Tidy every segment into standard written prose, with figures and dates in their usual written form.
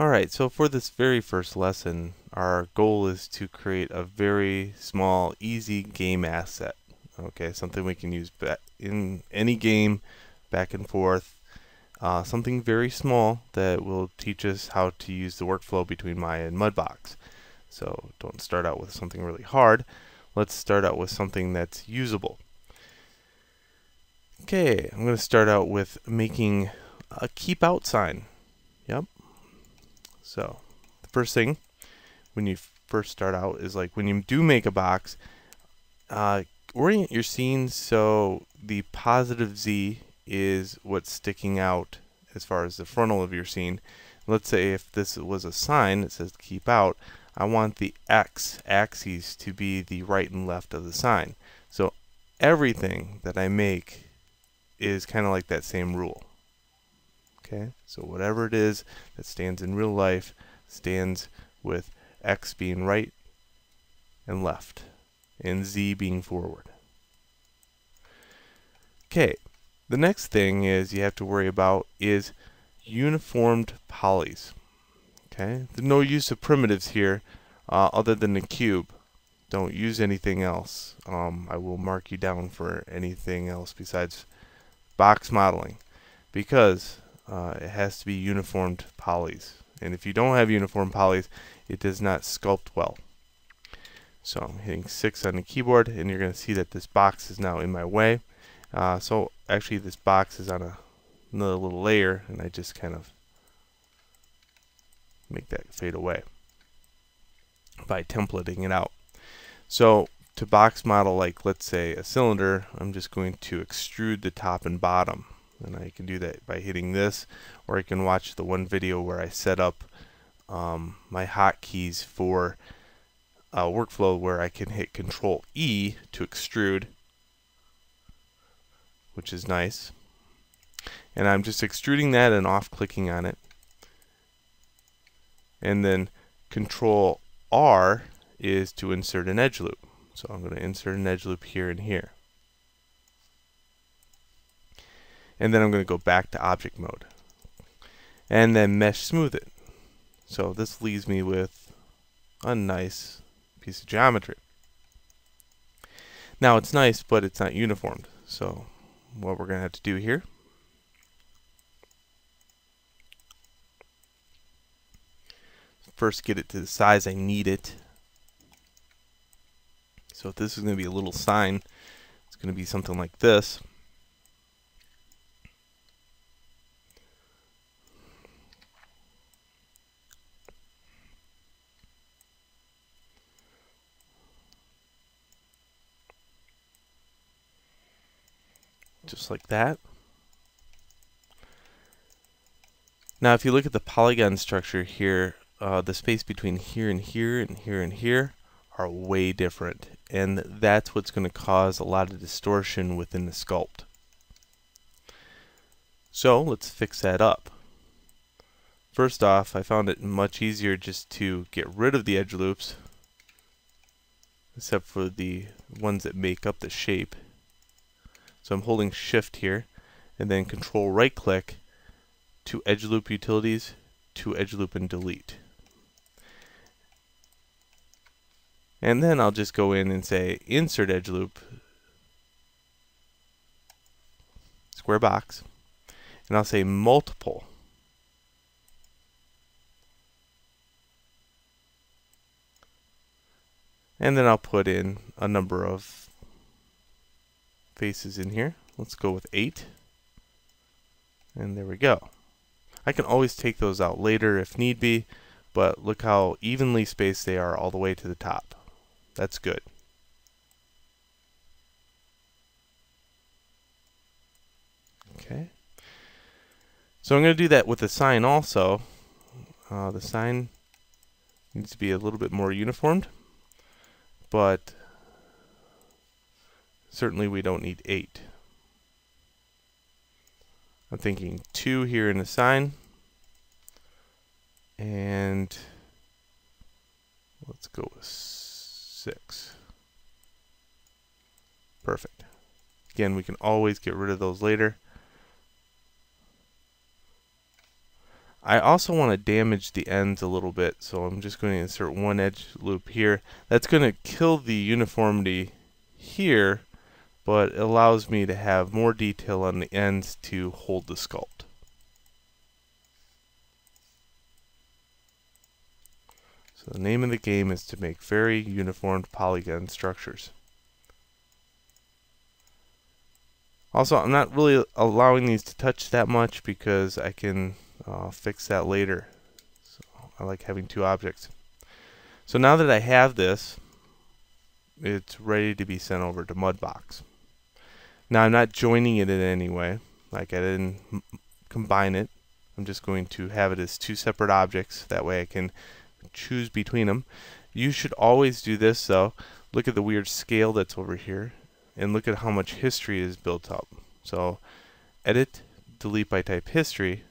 Alright, so for this very first lesson, our goal is to create a very small, easy game asset. Okay, something we can use in any game, back and forth. Something very small that will teach us how to use the workflow between Maya and Mudbox. So don't start out with something really hard. Let's start out with something that's usable. Okay, I'm going to start out with making a keep out sign. Yep. So the first thing when you first start out is, like, when you do make a box, orient your scene so the positive Z is what's sticking out as far as the frontal of your scene. Let's say if this was a sign that says keep out, I want the X axes to be the right and left of the sign. So everything that I make is kind of like that same rule. Okay, so whatever it is that stands in real life stands with X being right and left and Z being forward. Okay, the next thing is you have to worry about is uniformed polys. Okay, there's no use of primitives here other than the cube. Don't use anything else. I will mark you down for anything else besides box modeling, because it has to be uniformed polys. And if you don't have uniform polys, it does not sculpt well. So I'm hitting 6 on the keyboard, and you're going to see that this box is now in my way. So actually this box is on another little layer, and I just kind of make that fade away by templating it out. So to box model, like, let's say a cylinder, I'm just going to extrude the top and bottom. And I can do that by hitting this, or I can watch the one video where I set up my hotkeys for a workflow where I can hit Control E to extrude, which is nice. And I'm just extruding that and off clicking on it. And then Control R is to insert an edge loop. So I'm going to insert an edge loop here and here. And then I'm going to go back to object mode. And then mesh smooth it. So this leaves me with a nice piece of geometry. Now it's nice, but it's not uniformed. So what we're going to have to do here, first get it to the size I need it. So if this is going to be a little sign, it's going to be something like this. Just like that. Now if you look at the polygon structure here, the space between here and here and here and here are way different, and that's what's going to cause a lot of distortion within the sculpt. So let's fix that up. First off, I found it much easier just to get rid of the edge loops, except for the ones that make up the shape. So I'm holding Shift here, and then Control right click to edge loop utilities, to edge loop and delete. And then I'll just go in and say insert edge loop, square box, and I'll say multiple. And then I'll put in a number of faces in here. Let's go with 8. And there we go. I can always take those out later if need be, but look how evenly spaced they are all the way to the top. That's good. Okay. So I'm going to do that with the sign also. The sign needs to be a little bit more uniformed, but certainly we don't need 8. I'm thinking 2 here in the sign, and let's go with 6. Perfect. Again, we can always get rid of those later. I also want to damage the ends a little bit, so I'm just going to insert one edge loop here. That's going to kill the uniformity here, but it allows me to have more detail on the ends to hold the sculpt. So the name of the game is to make very uniformed polygon structures. Also, I'm not really allowing these to touch that much because I can fix that later. So I like having two objects. So now that I have this, it's ready to be sent over to Mudbox. Now I'm not joining it in any way, like I didn't combine it. I'm just going to have it as two separate objects. That way I can choose between them. You should always do this though. Look at the weird scale that's over here, and look at how much history is built up. So edit, delete by type history,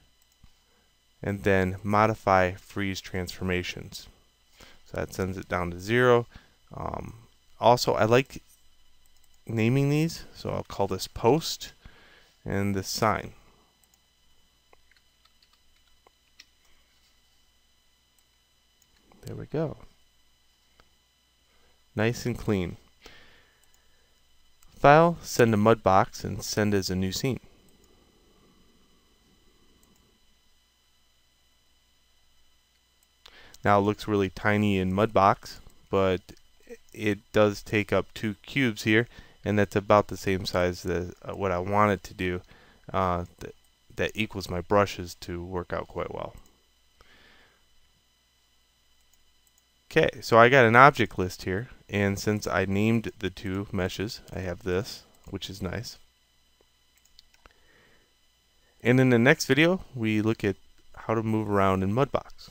and then modify freeze transformations. So that sends it down to 0. Also, I like naming these, so I'll call this post and this sign. There we go. Nice and clean. File, send to Mudbox, and send as a new scene. Now it looks really tiny in Mudbox, but it does take up 2 cubes here, and that's about the same size as what I want it to do. That equals my brushes to work out quite well. Okay, so I got an object list here, and since I named the 2 meshes, I have this, which is nice. And in the next video, we look at how to move around in Mudbox.